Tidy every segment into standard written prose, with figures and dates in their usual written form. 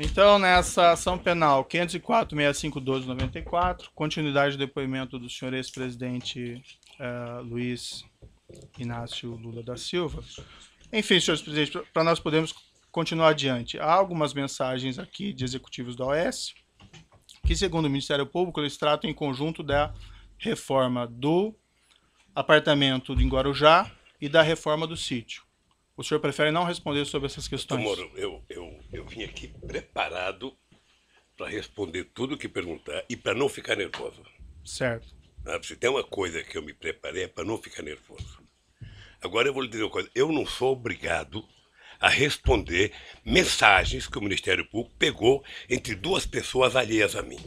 Então, nessa ação penal 504.6512/94, continuidade do depoimento do senhor ex-presidente Luiz Inácio Lula da Silva. Enfim, senhores presidentes, para nós podermos continuar adiante, há algumas mensagens aqui de executivos da OAS que, segundo o Ministério Público, eles tratam em conjunto da reforma do apartamento em Guarujá e da reforma do sítio. O senhor prefere não responder sobre essas questões? Moro, eu vim aqui preparado para responder tudo que perguntar e para não ficar nervoso. Certo. Se tem uma coisa que eu me preparei é para não ficar nervoso. Agora eu vou lhe dizer uma coisa, eu não sou obrigado a responder mensagens que o Ministério Público pegou entre duas pessoas alheias a mim.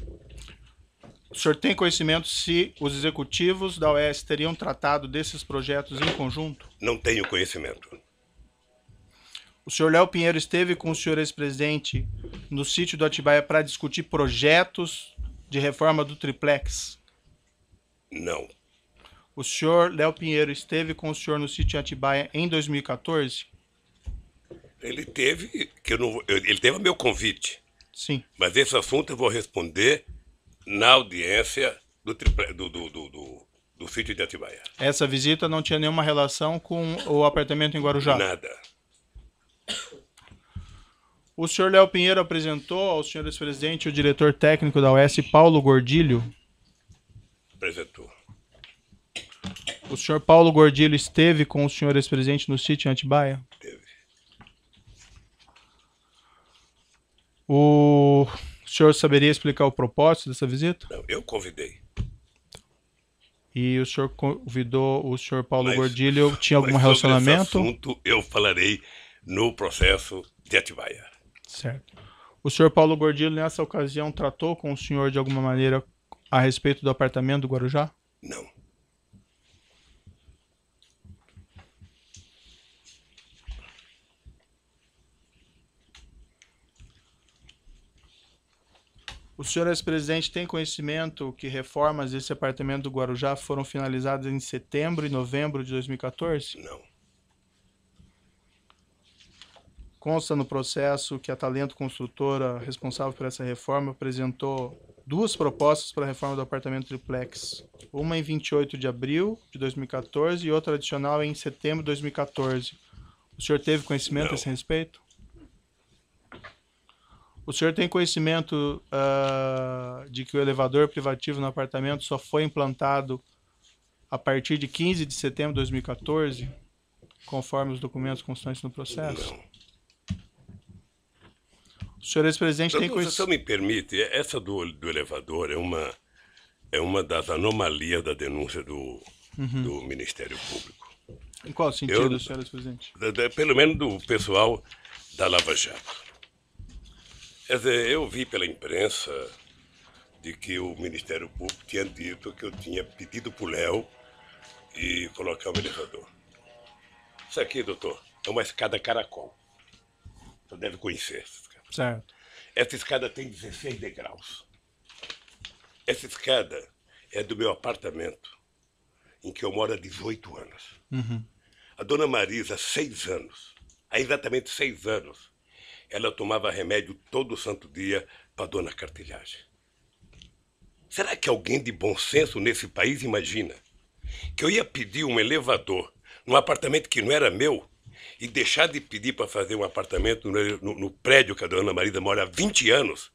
O senhor tem conhecimento se os executivos da OAS teriam tratado desses projetos em conjunto? Não tenho conhecimento. O senhor Léo Pinheiro esteve com o senhor ex-presidente no sítio do Atibaia para discutir projetos de reforma do triplex? Não. O senhor Léo Pinheiro esteve com o senhor no sítio Atibaia em 2014? Ele teve a meu convite. Sim. Mas esse assunto eu vou responder na audiência do sítio de Atibaia. Essa visita não tinha nenhuma relação com o apartamento em Guarujá? Nada. O senhor Léo Pinheiro apresentou ao senhor ex-presidente o diretor técnico da OAS, Paulo Gordilho? Apresentou. O senhor Paulo Gordilho esteve com o senhor ex-presidente no sítio em Atibaia? Teve. O senhor saberia explicar o propósito dessa visita? Não, eu convidei. E o senhor convidou o senhor Paulo Gordilho, tinha algum relacionamento? Sobre esse assunto eu falarei no processo de Atibaia. Certo. O senhor Paulo Gordilho, nessa ocasião, tratou com o senhor de alguma maneira a respeito do apartamento do Guarujá? Não. O senhor ex-presidente tem conhecimento que reformas desse apartamento do Guarujá foram finalizadas em setembro e novembro de 2014? Não. Consta no processo que a Talento Construtora, responsável por essa reforma, apresentou duas propostas para a reforma do apartamento triplex. Uma em 28 de abril de 2014 e outra adicional em setembro de 2014. O senhor teve conhecimento a esse respeito? O senhor tem conhecimento de que o elevador privativo no apartamento só foi implantado a partir de 15 de setembro de 2014, conforme os documentos constantes no processo? Não. O senhor ex-presidente tem conhecimento... Se você me permite, essa do elevador é uma das anomalias da denúncia do Ministério Público. Em qual sentido, senhor ex-presidente? Pelo menos do pessoal da Lava Jato. Quer dizer, eu vi pela imprensa de que o Ministério Público tinha dito que eu tinha pedido para o Léo e colocar um elevador. Isso aqui, doutor, é uma escada caracol. Você deve conhecer essa escada. Certo. Essa escada tem 16 degraus. Essa escada é do meu apartamento, em que eu moro há 18 anos. A dona Marisa, 6 anos, há exatamente 6 anos, ela tomava remédio todo santo dia para dona Cartilhagem. Será que alguém de bom senso nesse país imagina que eu ia pedir um elevador num apartamento que não era meu e deixar de pedir para fazer um apartamento no prédio que a dona Marisa mora há 20 anos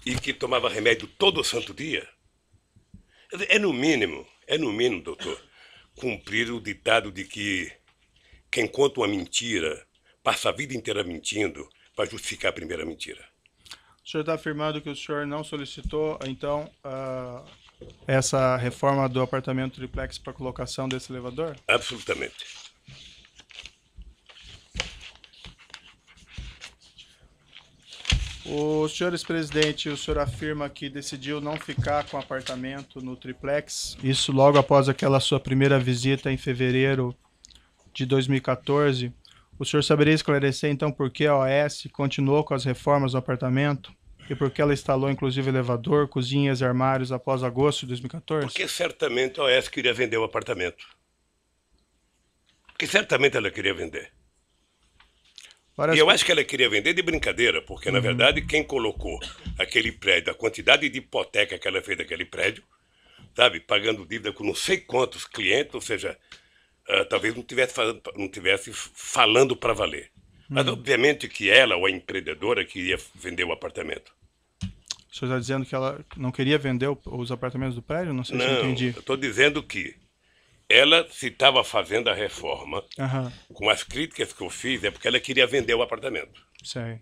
e que tomava remédio todo santo dia? É no mínimo, doutor, cumprir o ditado de que quem conta uma mentira passa a vida inteira mentindo para justificar a primeira mentira. O senhor está afirmando que o senhor não solicitou, então, essa reforma do apartamento triplex para colocação desse elevador? Absolutamente. O senhor ex-presidente, o senhor afirma que decidiu não ficar com o apartamento no triplex, isso logo após aquela sua primeira visita em fevereiro de 2014. O senhor saberia esclarecer, então, por que a OAS continuou com as reformas no apartamento e por que ela instalou, inclusive, elevador, cozinhas e armários após agosto de 2014? Porque certamente a OAS queria vender o apartamento. Porque certamente ela queria vender. E eu acho que ela queria vender de brincadeira, porque, na verdade, quem colocou aquele prédio, a quantidade de hipoteca que ela fez daquele prédio, sabe, pagando dívida com não sei quantos clientes, ou seja, talvez não tivesse falando para valer. Mas, obviamente, que ela, ou a empreendedora, queria vender o apartamento. O senhor está dizendo que ela não queria vender os apartamentos do prédio? Não sei se eu entendi. Eu estou dizendo que ela, se estava fazendo a reforma, com as críticas que eu fiz, é porque ela queria vender o apartamento. Sei.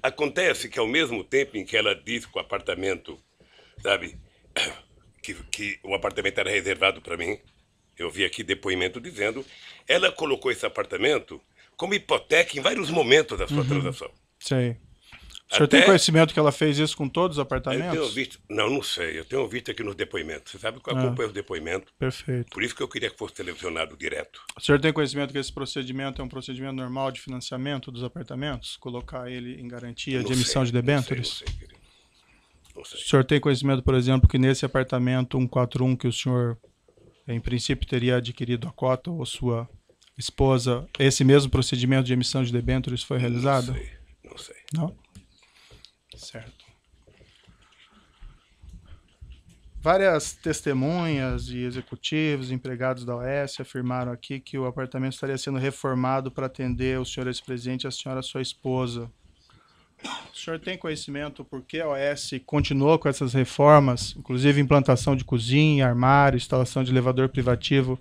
Acontece que, ao mesmo tempo em que ela disse que o apartamento, sabe, que o apartamento era reservado para mim, eu vi aqui depoimento dizendo, ela colocou esse apartamento como hipoteca em vários momentos da sua transação. Sei. O senhor tem conhecimento que ela fez isso com todos os apartamentos? Eu tenho visto, não sei. Eu tenho visto aqui nos depoimentos. Você sabe que eu acompanho os depoimentos. Perfeito. Por isso que eu queria que fosse televisionado direto. O senhor tem conhecimento que esse procedimento é um procedimento normal de financiamento dos apartamentos? Colocar ele em garantia de emissão de debêntures? Não sei, querido. Não sei. O senhor tem conhecimento, por exemplo, que nesse apartamento 141 que o senhor, em princípio, teria adquirido a cota ou sua esposa, esse mesmo procedimento de emissão de debêntures foi realizado? Não sei. Não? Certo. Várias testemunhas e executivos, empregados da OAS afirmaram aqui que o apartamento estaria sendo reformado para atender o senhor ex-presidente e a senhora sua esposa. O senhor tem conhecimento por que a OAS continuou com essas reformas, inclusive implantação de cozinha, armário, instalação de elevador privativo,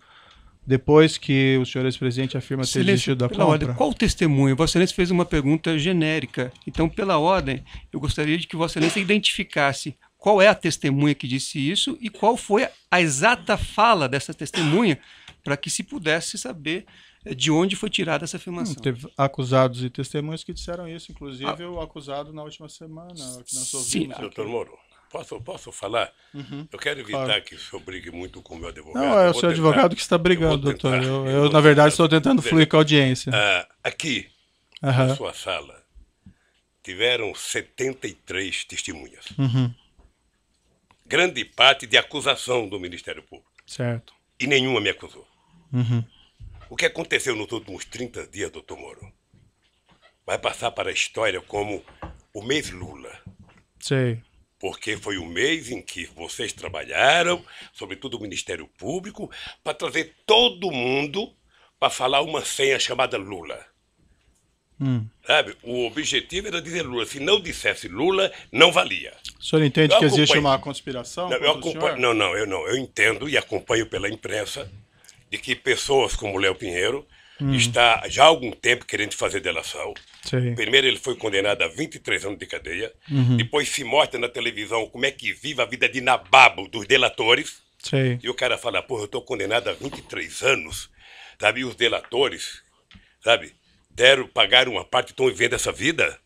depois que o senhor ex-presidente afirma ter desistido da compra? Ordem, qual o testemunho? Vossa Excelência fez uma pergunta genérica. Então, pela ordem, eu gostaria de que Vossa Excelência identificasse qual é a testemunha que disse isso e qual foi a exata fala dessa testemunha para que se pudesse saber de onde foi tirada essa afirmação. Teve acusados e testemunhas que disseram isso, inclusive o acusado na última semana. Que nós ouvimos aqui. Doutor Moro, posso falar? Eu quero evitar que o senhor brigue muito com o meu advogado. Não, é o seu advogado que está brigando, doutor. Eu na verdade, estou tentando fluir com a audiência. Aqui, na sua sala, tiveram 73 testemunhas. Grande parte de acusação do Ministério Público. Certo. E nenhuma me acusou. O que aconteceu nos últimos 30 dias, doutor Moro, vai passar para a história como o mês Lula. Sei. Porque foi o mês em que vocês trabalharam, sobretudo o Ministério Público, para trazer todo mundo para falar uma senha chamada Lula. Sabe? O objetivo era dizer Lula. Se não dissesse Lula, não valia. O senhor entende que existe uma conspiração? Eu entendo e acompanho pela imprensa de que pessoas como Léo Pinheiro está já há algum tempo querendo fazer delação. Sim. Primeiro ele foi condenado a 23 anos de cadeia, depois se mostra na televisão como é que vive a vida de nababo dos delatores. Sim. E o cara fala, eu estou condenado a 23 anos, sabe? E os delatores, sabe, pagaram uma parte e estão vivendo essa vida.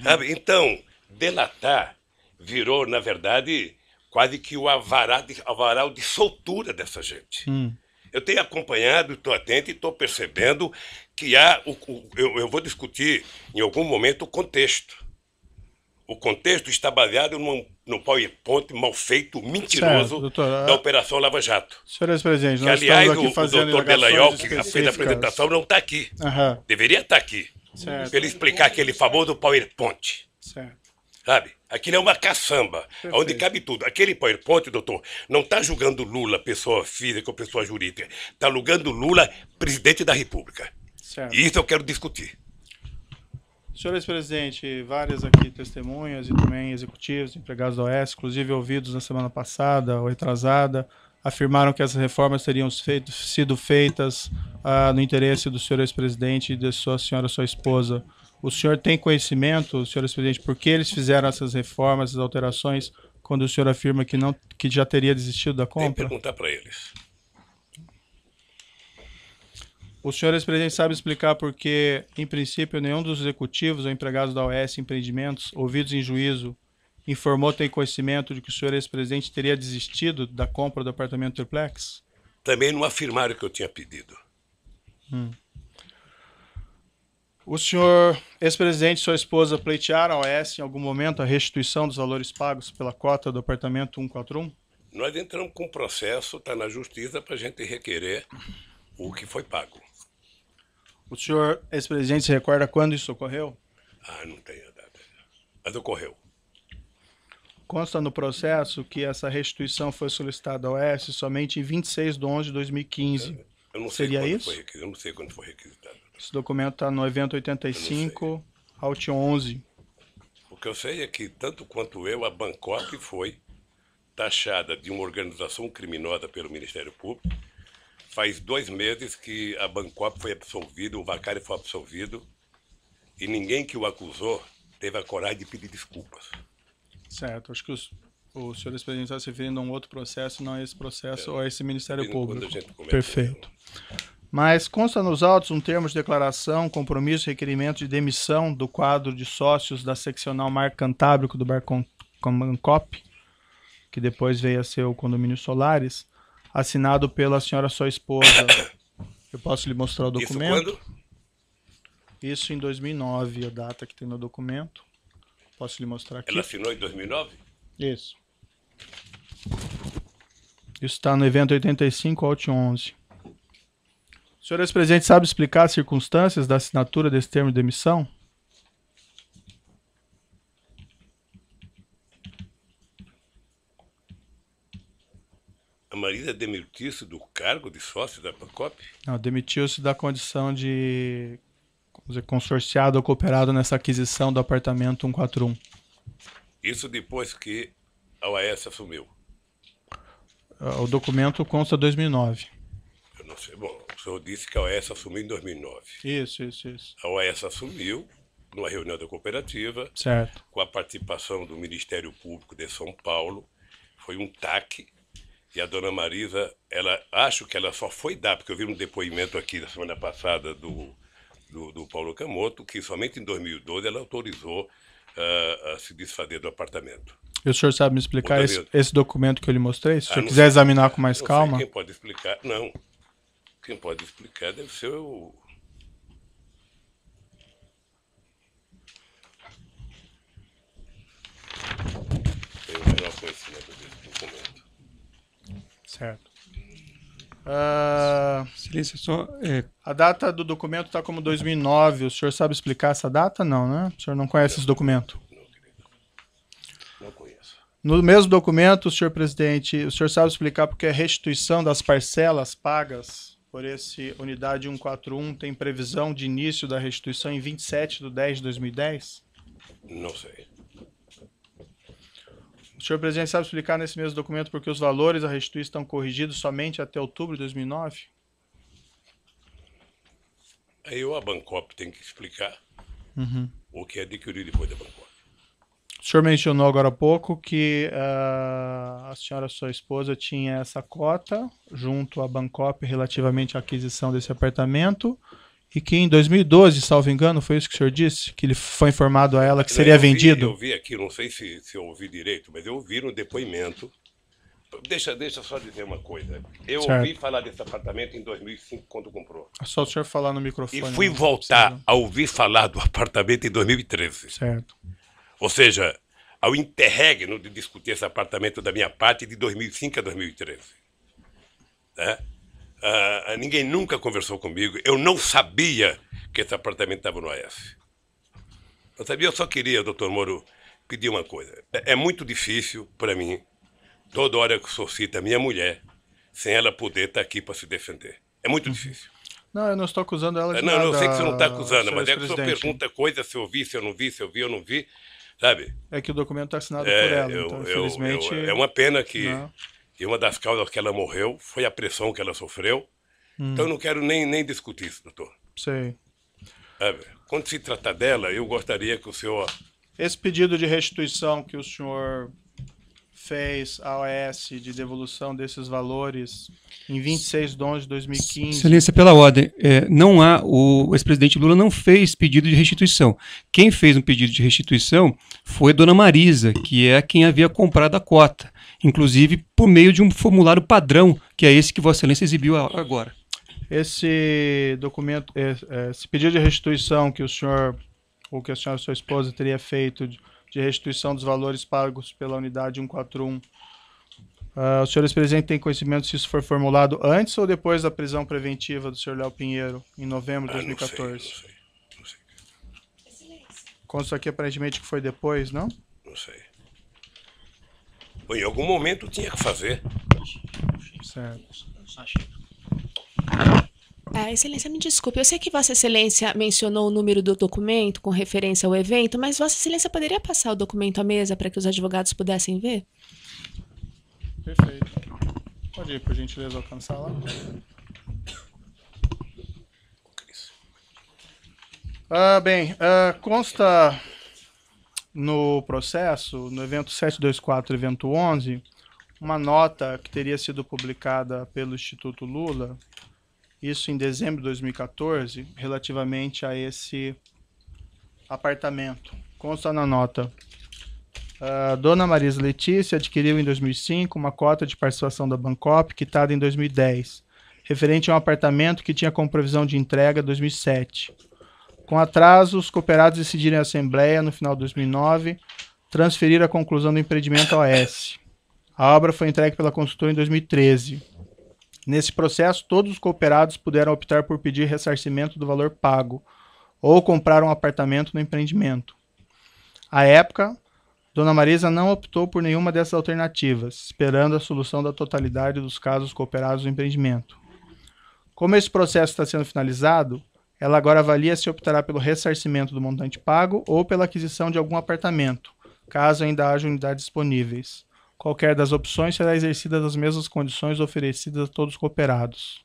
Sabe? Então, delatar virou, na verdade, quase que o avaral de soltura dessa gente. Eu tenho acompanhado, estou atento e estou percebendo que eu vou discutir em algum momento o contexto. O contexto está baseado no PowerPoint mal feito, mentiroso, certo, doutor, da Operação Lava Jato. Senhor ex-presidente, que, nós aliás, estamos aqui fazendo o doutor Delayol, que específicas. fez a apresentação, não está aqui. Deveria estar aqui. Para ele explicar aquele famoso PowerPoint. Certo. Sabe? Aquilo é uma caçamba, onde cabe tudo. Aquele PowerPoint, doutor, não está julgando Lula, pessoa física ou pessoa jurídica. Está julgando Lula, presidente da República. Certo. E isso eu quero discutir. Senhor ex-presidente, várias aqui testemunhas e também executivos, empregados da OAS, inclusive ouvidos na semana passada ou retrasada, afirmaram que essas reformas teriam sido feitas no interesse do senhor ex-presidente e da sua esposa. O senhor tem conhecimento, senhor ex-presidente, por que eles fizeram essas reformas, essas alterações, quando o senhor afirma que já teria desistido da compra? Tem que perguntar para eles. O senhor ex-presidente sabe explicar por que, em princípio, nenhum dos executivos ou empregados da OAS Empreendimentos, ouvidos em juízo, informou ter conhecimento de que o senhor ex-presidente teria desistido da compra do apartamento triplex? Também não afirmaram que eu tinha pedido. O senhor ex-presidente e sua esposa pleitearam a OAS em algum momento a restituição dos valores pagos pela cota do apartamento 141? Nós entramos com um processo, está na justiça, para a gente requerer o que foi pago. O senhor, ex-presidente, se recorda quando isso ocorreu? Ah, não tenho a data. Mas ocorreu. Consta no processo que essa restituição foi solicitada ao Oeste somente em 26 de 11 de 2015. Eu não sei Seria quando isso? foi requisitado. Eu não sei quando foi requisitado. Esse documento está no evento 85, Alt 11. O que eu sei é que, tanto quanto eu, a Bangkok foi taxada de uma organização criminosa pelo Ministério Público. Faz 2 meses que a Bangkok foi absolvida, o Vacari foi absolvido, e ninguém que o acusou teve a coragem de pedir desculpas. Certo, acho que o senhor ex-presidente está se referindo a um outro processo, não a esse processo ou a esse Ministério Público. Perfeito. Mas consta nos autos um termo de declaração, compromisso e requerimento de demissão do quadro de sócios da seccional Mar Cantábrico do Bar Bangkok, que depois veio a ser o Condomínio Solares, assinado pela senhora sua esposa. Eu posso lhe mostrar o documento? Isso quando? Isso em 2009, a data que tem no documento. Posso lhe mostrar aqui? Ela assinou em 2009? Isso. Isso está no evento 85, Alt 11. O senhor ex-presidente sabe explicar as circunstâncias da assinatura desse termo de demissão? A Marisa demitiu-se do cargo de sócio da Bangkok? Não, demitiu-se da condição de, vamos dizer, consorciado ou cooperado nessa aquisição do apartamento 141. Isso depois que a OAS assumiu? O documento consta 2009. Eu não sei. Bom, o senhor disse que a OAS assumiu em 2009. Isso. A OAS assumiu numa reunião da cooperativa, Certo. com a participação do Ministério Público de São Paulo. Foi um TAC. E a dona Marisa, acho que ela só foi dar, porque eu vi um depoimento aqui da semana passada do Paulo Camoto, que somente em 2012 ela autorizou a se desfazer do apartamento. E o senhor sabe me explicar esse documento que eu lhe mostrei? Se o senhor quiser examinar com mais não calma. Sei quem pode explicar? Não. Quem pode explicar deve ser o... Tenho o menor conhecimento desse documento. Certo. Silêncio, só... A data do documento está como 2009. O senhor sabe explicar essa data? Não, né? O senhor não conhece esse documento? Não, querido. Não conheço. No mesmo documento, senhor presidente, o senhor sabe explicar porque a restituição das parcelas pagas por esse unidade 141 tem previsão de início da restituição em 27/10/2010? Não sei. O senhor presidente sabe explicar nesse mesmo documento porque os valores da restituição estão corrigidos somente até outubro de 2009? Aí a Bangkok tem que explicar o que adquiriu depois da Bangkok. O senhor mencionou agora há pouco que a senhora, sua esposa, tinha essa cota junto à Bangkok relativamente à aquisição desse apartamento e que em 2012, salvo engano, foi isso que o senhor disse? Que ele foi informado a ela que seria vendido? Eu vi aqui, não sei se eu ouvi direito, mas eu ouvi no depoimento. Deixa só dizer uma coisa. Eu ouvi falar desse apartamento em 2005, quando comprou. É só o senhor falar no microfone. E fui voltar a ouvir falar do apartamento em 2013. Certo. Ou seja, ao interregno de discutir esse apartamento da minha parte de 2005 a 2013. Né? Ninguém nunca conversou comigo. Eu não sabia que esse apartamento estava no AS. Não sabia, eu só queria, doutor Moro, pedir uma coisa. É muito difícil para mim, toda hora que o senhor cita a minha mulher, sem ela poder estar aqui para se defender. É muito difícil. Não, eu não estou acusando ela de nada. Não, eu sei que você não está acusando, mas é que o senhor pergunta coisa, se eu vi, se eu não vi, se eu vi ou não vi, sabe? É que o documento está assinado por ela, então, infelizmente... É uma pena que... E uma das causas que ela morreu foi a pressão que ela sofreu. Então eu não quero nem discutir isso, doutor. Sei. Quando se trata dela, eu gostaria que o senhor... Esse pedido de restituição que o senhor fez à OAS de devolução desses valores em 26 de 11 de 2015... Excelência, pela ordem, o ex-presidente Lula não fez pedido de restituição. Quem fez um pedido de restituição foi a dona Marisa, que é quem havia comprado a cota, inclusive por meio de um formulário padrão, que é esse que Vossa Excelência exibiu agora. Esse documento, esse pedido de restituição que o senhor, ou que a senhora e sua esposa teria feito de restituição dos valores pagos pela unidade 141, Os senhores presidentes têm conhecimento se isso foi formulado antes ou depois da prisão preventiva do senhor Léo Pinheiro, em novembro de 2014? Não sei. Consta aqui aparentemente que foi depois, não? Não sei. Bom, em algum momento tinha que fazer. Certo. Excelência, me desculpe, eu sei que Vossa Excelência mencionou o número do documento com referência ao evento, mas Vossa Excelência poderia passar o documento à mesa para que os advogados pudessem ver? Perfeito. Pode ir, por gentileza, alcançar lá. Consta no processo, no evento 724, evento 11, uma nota que teria sido publicada pelo Instituto Lula, isso em dezembro de 2014, relativamente a esse apartamento. Consta na nota: Dona Marisa Letícia adquiriu em 2005 uma cota de participação da Bancop, quitada em 2010, referente a um apartamento que tinha como previsão de entrega em 2007. Com atraso, os cooperados decidiram em assembleia, no final de 2009, transferir a conclusão do empreendimento ao AS. A obra foi entregue pela consultora em 2013. Nesse processo, todos os cooperados puderam optar por pedir ressarcimento do valor pago ou comprar um apartamento no empreendimento. À época, Dona Marisa não optou por nenhuma dessas alternativas, esperando a solução da totalidade dos casos cooperados no empreendimento. Como esse processo está sendo finalizado, ela agora avalia se optará pelo ressarcimento do montante pago ou pela aquisição de algum apartamento, caso ainda haja unidades disponíveis. Qualquer das opções será exercida nas mesmas condições oferecidas a todos os cooperados.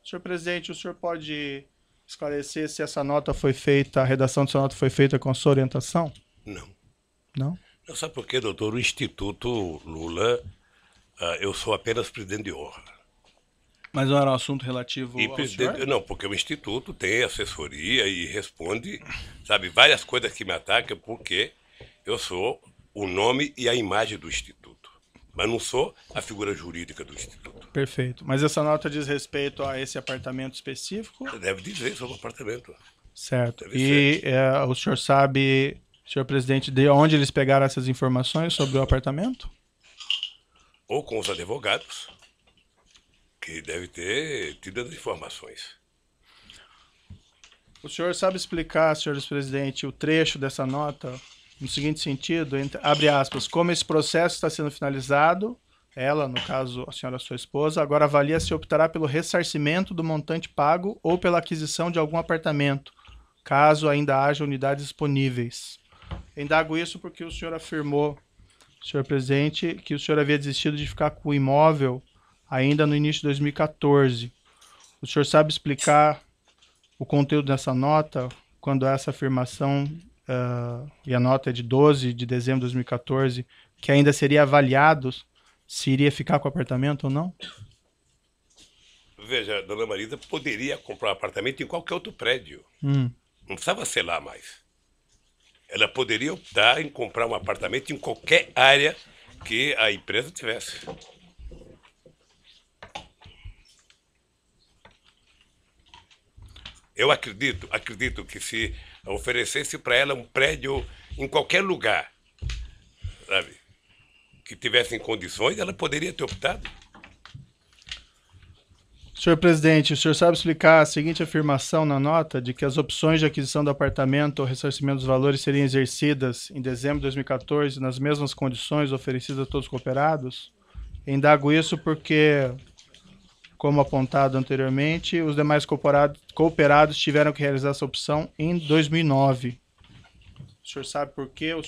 Senhor presidente, o senhor pode esclarecer se essa nota foi feita, a redação dessa nota foi feita com a sua orientação? Não. Não? Não sabe por quê, doutor? O Instituto Lula, eu sou apenas presidente de honra. Mas não era um assunto relativo ao senhor? Não, porque o Instituto tem assessoria e responde, sabe, várias coisas que me atacam, porque eu sou o nome e a imagem do Instituto, mas não sou a figura jurídica do Instituto. Perfeito. Mas essa nota diz respeito a esse apartamento específico? Deve dizer sobre o apartamento. Certo. Deve E o senhor sabe, senhor presidente, de onde eles pegaram essas informações sobre o apartamento? Ou com os advogados, que deve ter tido as informações. O senhor sabe explicar, senhor presidente, o trecho dessa nota no seguinte sentido, abre aspas, como esse processo está sendo finalizado, ela, no caso, a senhora sua esposa, agora avalia se optará pelo ressarcimento do montante pago ou pela aquisição de algum apartamento, caso ainda haja unidades disponíveis. Indago isso porque o senhor afirmou, senhor presidente, que o senhor havia desistido de ficar com o imóvel ainda no início de 2014. O senhor sabe explicar o conteúdo dessa nota, quando essa afirmação, e a nota é de 12 de dezembro de 2014, que ainda seria avaliado se iria ficar com o apartamento ou não? Veja, Dona Marisa poderia comprar um apartamento em qualquer outro prédio. Não precisava ser lá mais. Ela poderia optar em comprar um apartamento em qualquer área que a empresa tivesse. Eu acredito que se oferecesse para ela um prédio em qualquer lugar, sabe, que tivesse em condições, ela poderia ter optado. Senhor presidente, o senhor sabe explicar a seguinte afirmação na nota de que as opções de aquisição do apartamento ou ressarcimento dos valores seriam exercidas em dezembro de 2014 nas mesmas condições oferecidas a todos os cooperados? Indago isso porque, como apontado anteriormente, os demais cooperados tiveram que realizar essa opção em 2009. O senhor sabe por quê? O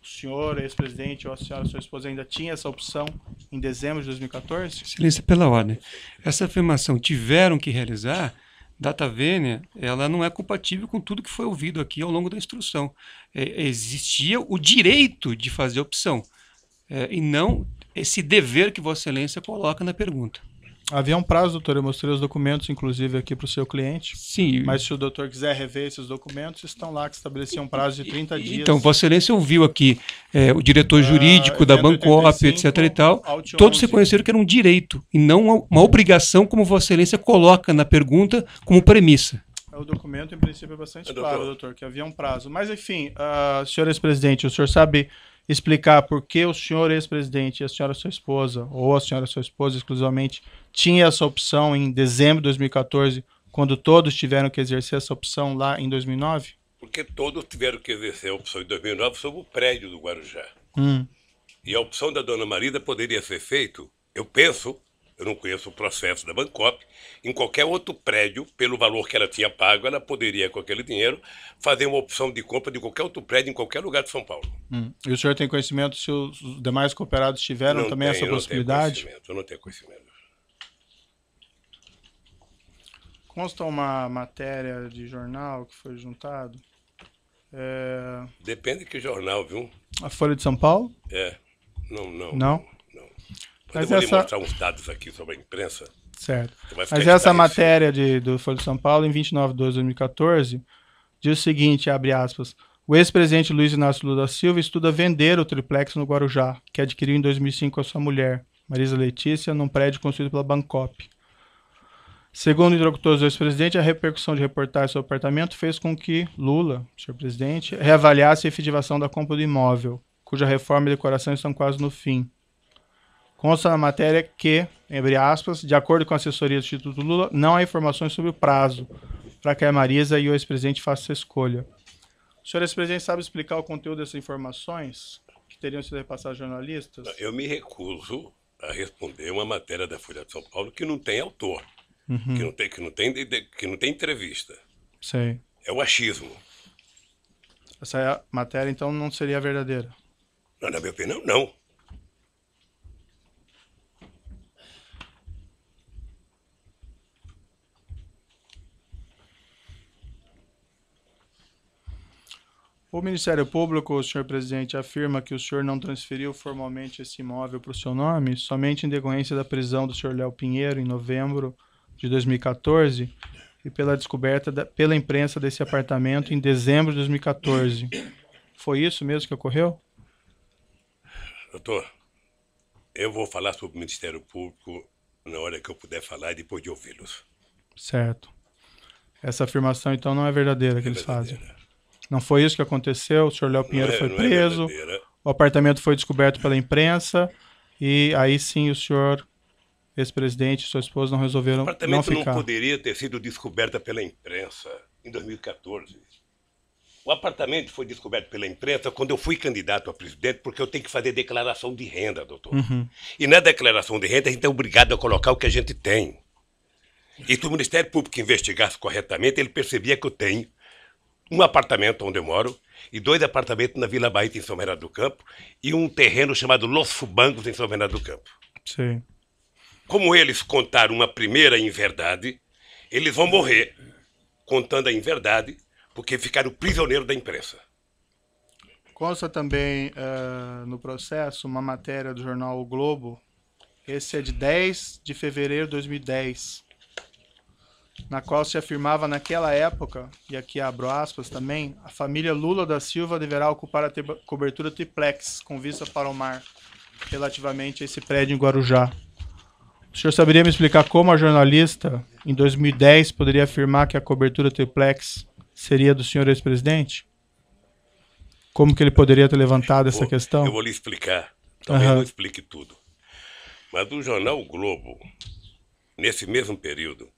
senhor, ex-presidente, ou a senhora, sua esposa, ainda tinha essa opção em dezembro de 2014? Excelência, pela ordem. Essa afirmação, tiveram que realizar, data vênia, ela não é compatível com tudo que foi ouvido aqui ao longo da instrução. Existia o direito de fazer opção, e não esse dever que Vossa Excelência coloca na pergunta. Havia um prazo, doutor, eu mostrei os documentos, inclusive, aqui para o seu cliente. Sim. Mas se o doutor quiser rever esses documentos, estão lá, que estabeleciam um prazo de 30 dias. Então, Vossa Excelência ouviu aqui o diretor jurídico da Bancop, etc. e tal. Todos reconheceram que era um direito e não uma obrigação, como Vossa Excelência coloca na pergunta como premissa. O documento, em princípio, é bastante claro, doutor, que havia um prazo. Mas, enfim, senhor ex-presidente, o senhor sabe explicar por que o senhor ex-presidente e a senhora sua esposa, ou a senhora sua esposa exclusivamente, tinha essa opção em dezembro de 2014, quando todos tiveram que exercer essa opção lá em 2009? Porque todos tiveram que exercer a opção em 2009 sobre o prédio do Guarujá. E a opção da dona Marisa poderia ser feito, eu penso, eu não conheço o processo da Bancop, em qualquer outro prédio, pelo valor que ela tinha pago, ela poderia, com aquele dinheiro, fazer uma opção de compra de qualquer outro prédio em qualquer lugar de São Paulo. E o senhor tem conhecimento se os demais cooperados tiveram Não também tenho, essa possibilidade? Eu não tenho conhecimento. Consta uma matéria de jornal que foi juntado. Depende que jornal, viu? A Folha de São Paulo? Não? Não? Mas eu vou lhe mostrar uns dados aqui sobre a imprensa. Certo. Vai ficar Mas essa esclarecido. matéria do Folha de São Paulo, em 29 de 2014, diz o seguinte, abre aspas, o ex-presidente Luiz Inácio Lula da Silva estuda vender o triplex no Guarujá, que adquiriu em 2005 com a sua mulher, Marisa Letícia, num prédio construído pela Bancop. Segundo interlocutores do ex-presidente, a repercussão de reportagem sobre o apartamento fez com que Lula, senhor presidente, reavaliasse a efetivação da compra do imóvel, cuja reforma e decoração estão quase no fim. Consta na matéria que, abre aspas, de acordo com a assessoria do Instituto Lula, não há informações sobre o prazo para que a Marisa e o ex-presidente façam essa escolha. O senhor ex-presidente sabe explicar o conteúdo dessas informações que teriam sido repassadas aos jornalistas? Eu me recuso a responder uma matéria da Folha de São Paulo que não tem autor, que não tem entrevista. Sei. É o achismo. Essa matéria, então, não seria verdadeira? Não, na minha opinião, não. O Ministério Público, senhor presidente, afirma que o senhor não transferiu formalmente esse imóvel para o seu nome, somente em decorrência da prisão do senhor Léo Pinheiro, em novembro de 2014, e pela descoberta pela imprensa desse apartamento em dezembro de 2014. Foi isso mesmo que ocorreu? Doutor, eu vou falar sobre o Ministério Público na hora que eu puder falar e depois de ouvi-los. Certo. Essa afirmação, então, não é verdadeira que eles fazem. Não foi isso que aconteceu? O senhor Léo Pinheiro foi preso, o apartamento foi descoberto pela imprensa, e aí sim o senhor, ex-presidente e sua esposa não resolveram não ficar. O apartamento não poderia ter sido descoberto pela imprensa em 2014. O apartamento foi descoberto pela imprensa quando eu fui candidato a presidente, porque eu tenho que fazer declaração de renda, doutor. E na declaração de renda a gente é obrigado a colocar o que a gente tem. E se o Ministério Público investigasse corretamente, ele percebia que eu tenho um apartamento onde eu moro e 2 apartamentos na Vila Bahia, em São Bernardo do Campo, e um terreno chamado Los Fubangos, em São Bernardo do Campo. Sim. Como eles contaram uma primeira inverdade, eles vão morrer contando a inverdade, porque ficaram prisioneiros da imprensa. Consta também no processo uma matéria do jornal O Globo, esse é de 10 de fevereiro de 2010, na qual se afirmava naquela época, e aqui abro aspas também, a família Lula da Silva deverá ocupar a cobertura triplex, com vista para o mar, relativamente a esse prédio em Guarujá. O senhor saberia me explicar como a jornalista, em 2010, poderia afirmar que a cobertura triplex seria do senhor ex-presidente? Como que ele poderia ter levantado essa questão? Eu vou lhe explicar. Talvez não explique tudo. Mas o jornal o Globo, nesse mesmo período,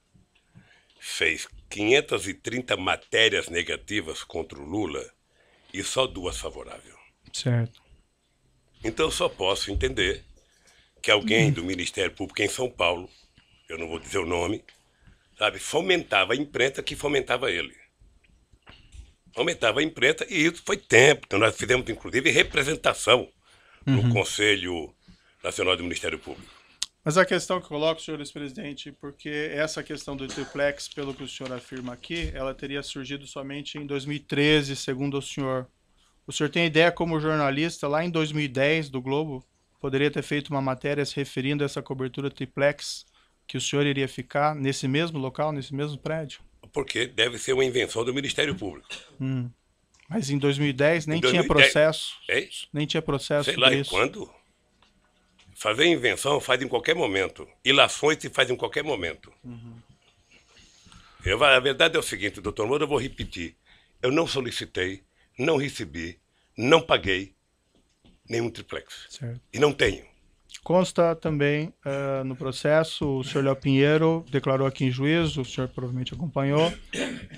fez 530 matérias negativas contra o Lula e só 2 favoráveis. Certo. Então eu só posso entender que alguém do Ministério Público em São Paulo, eu não vou dizer o nome, sabe, fomentava a imprensa que fomentava ele. Fomentava a imprensa e isso foi tempo. Então nós fizemos, inclusive, representação no Conselho Nacional do Ministério Público. Mas a questão que eu coloco, senhor ex-presidente, porque essa questão do triplex, pelo que o senhor afirma aqui, ela teria surgido somente em 2013, segundo o senhor. O senhor tem ideia como jornalista, lá em 2010, do Globo, poderia ter feito uma matéria se referindo a essa cobertura triplex, que o senhor iria ficar nesse mesmo local, nesse mesmo prédio? Porque deve ser uma invenção do Ministério Público. Mas em 2010 nem tinha processo. É? Nem tinha processo Sei sobre lá, isso. e quando? Fazer invenção faz em qualquer momento. Ilações se faz em qualquer momento. A verdade é o seguinte, doutor Moura, eu vou repetir. Eu não solicitei, não recebi, não paguei nenhum triplex. Certo. E não tenho. Consta também no processo, o senhor Léo Pinheiro declarou aqui em juízo, o senhor provavelmente acompanhou,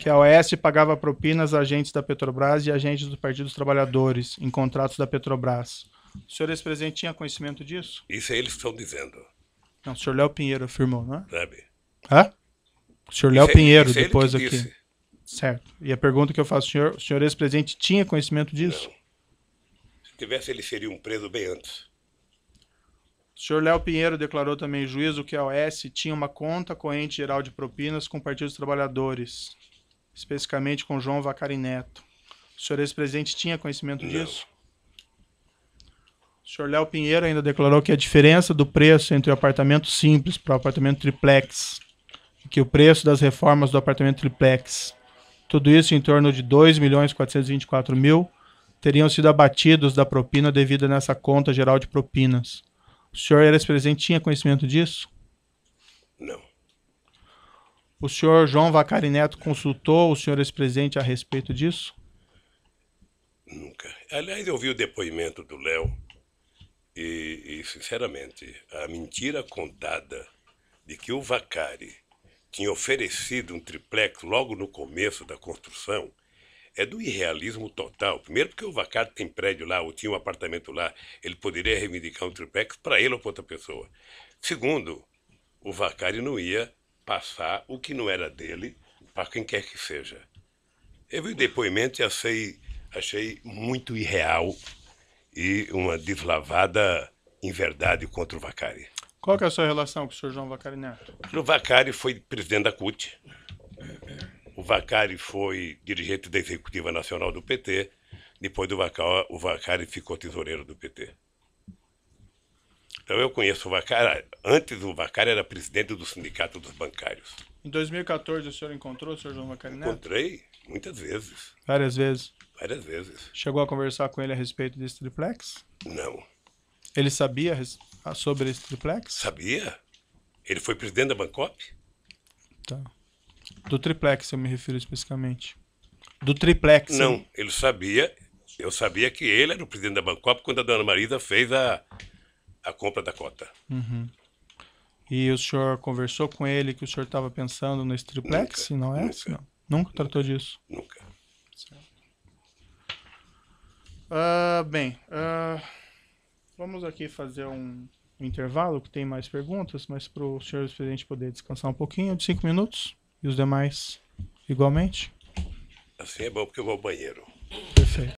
que a OAS pagava propinas a agentes da Petrobras e agentes do Partido dos Trabalhadores em contratos da Petrobras. O senhor ex-presidente tinha conhecimento disso? Isso eles estão dizendo, Não, o senhor Léo Pinheiro afirmou, não é? sabe? Hã? O senhor Léo Isso Pinheiro, isso ele depois que aqui. disse. Certo. E a pergunta que eu faço ao senhor, o senhor ex-presidente tinha conhecimento disso? Não. Se tivesse, eles seriam presos bem antes. O senhor Léo Pinheiro declarou também em juízo que a OAS tinha uma conta corrente geral de propinas com o Partido dos Trabalhadores, especificamente com João Vacari Neto. O senhor ex-presidente tinha conhecimento disso? O senhor Léo Pinheiro ainda declarou que a diferença do preço entre o apartamento simples para o apartamento triplex, que o preço das reformas do apartamento triplex, tudo isso em torno de 2.424.000, teriam sido abatidos da propina devida nessa conta geral de propinas. O senhor ex-presidente tinha conhecimento disso? Não. O senhor João Vacari Neto consultou o senhor ex-presidente a respeito disso? Nunca. Aliás, eu vi o depoimento do Léo e, sinceramente, a mentira contada de que o Vacari tinha oferecido um triplex logo no começo da construção é do irrealismo total. Primeiro porque o Vacari tem prédio lá, ou tinha um apartamento lá, ele poderia reivindicar um triplex para ele ou para outra pessoa. Segundo, o Vacari não ia passar o que não era dele para quem quer que seja. Eu vi o depoimento e achei muito irreal e uma deslavada inverdade contra o Vacari. Qual que é a sua relação com o senhor João Vacari Neto? O Vacari foi presidente da CUT. O Vacari foi dirigente da Executiva Nacional do PT. Depois do Vacari, o Vacari ficou tesoureiro do PT. Então eu conheço o Vacari. Antes o Vacari era presidente do Sindicato dos Bancários. Em 2014 o senhor encontrou o senhor João Vacari Neto? Encontrei muitas vezes. Várias vezes. Várias vezes. Chegou a conversar com ele a respeito desse triplex? Não. Ele sabia sobre esse triplex? Sabia? Ele foi presidente da Bancop? Tá. Do triplex eu me refiro especificamente. Do triplex. Não, ele sabia. Eu sabia que ele era o presidente da Bancop quando a dona Marisa fez a compra da cota. Uhum. E o senhor conversou com ele que o senhor estava pensando nesse triplex? Nunca, Não é? nunca. Não. Nunca tratou disso? Nunca. Bem, vamos aqui fazer um intervalo, que tem mais perguntas, mas para o senhor presidente poder descansar um pouquinho, de 5 minutos, e os demais igualmente. Assim é bom porque eu vou ao banheiro.